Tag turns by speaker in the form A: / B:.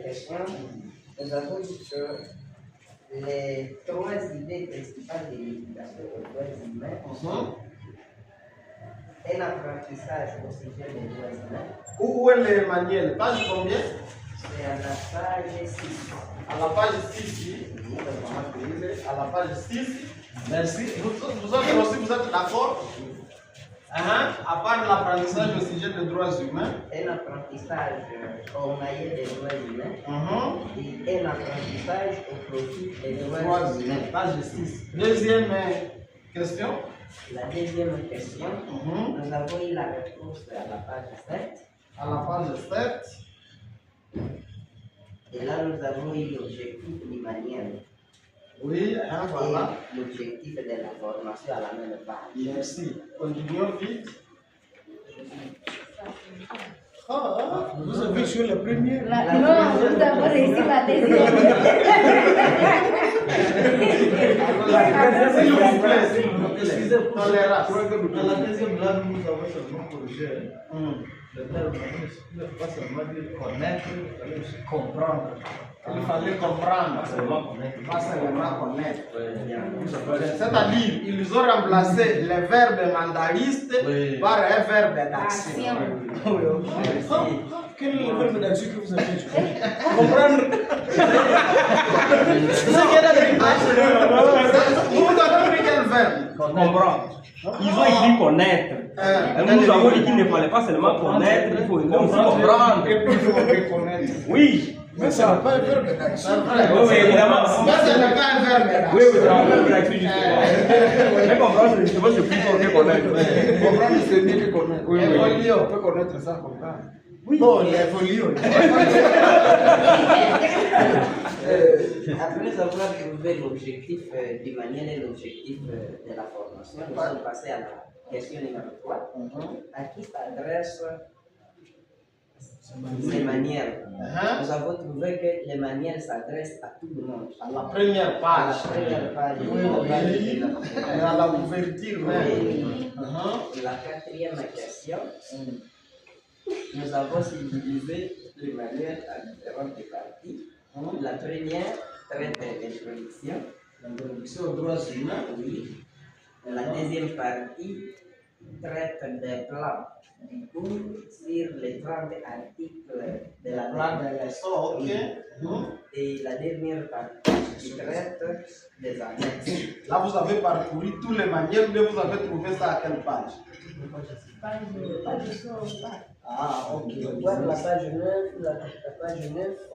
A: question, nous avons dit que les trois idées principales de l'éducation aux droits humains sont un apprentissage au sujet des droits humains.
B: Où est l'Emmanuel? Page combien?
A: C'est à la page 6.
B: À la page 6. À la page 6. Merci. Vous autres aussi, vous êtes d'accord? À part l'apprentissage au sujet des droits humains.
A: Un apprentissage au moyen des droits humains. Et un apprentissage au profit des droits humains.
B: Page 6. Deuxième question.
A: La deuxième question, nous avons eu la réponse à la page 7.
B: À la page 7.
A: Et là, nous avons eu l'objectif du manuel.
B: Oui, voilà.
A: Et l'objectif de la formation à la même page.
B: Merci. Continuons vite.
C: Vous avez sur le premier.
D: Non, vous avez réussi la deuxième.
B: S'il vous plaît, s'il vous plaît. Excusez-moi.
C: Dans la deuxième blague, nous avons seulement corrigé. Le terme ne faut pas seulement dire connaître, il fallait aussi comprendre.
B: Il fallait comprendre.
C: Pas seulement connaître.
B: Pas seulement connaître. C'est-à-dire, ils ont remplacé le verbe mandaliste par un verbe d'action.
C: Quel est le verbe d'action que vous avez utilisé? Comprendre.
B: Vous avez pris quel verbe?
E: Comprendre. Ils ont écrit connaître. Nous avons dit qu'il ne fallait pas seulement connaître, il faut aussi comprendre.
B: Et puis il faut reconnaître.
E: Oui.
C: Mais ça n'a pas un verbe d'action.
E: Oui, évidemment.
B: Mais ce n'est pas un verbe d'action.
E: Oui, c'est un verbe d'action justement. Mais comprendre, c'est justement ce plus fort que connaître.
C: Comprendre, c'est mieux que connaître.
B: Oui, oui.
C: On peut connaître ça, comprendre.
B: Oui. Non, les folios.
A: Après avoir trouvé l'objectif du manuel et l'objectif de la formation, nous allons passer à la question numéro 3. À qui s'adresse les manuels? Nous avons trouvé que les manuels s'adressent à tout le monde.
B: À la première page.
A: À la première page.
B: Et à la couverture même.
A: La quatrième question, nous avons subdivisé le manuel à différentes parties. La première traite d'introduction.
B: L'introduction aux droits humains.
A: Oui. La deuxième partie traite des plans du cours sur les 30 articles de la
B: Plan de leçon, ok.
A: Et la dernière partie qui traite des annexes.
B: Là, vous avez parcouru tous les manuels, mais vous avez trouvé ça à quelle page? Ah, ok.
A: Voir la page 9, la page 9.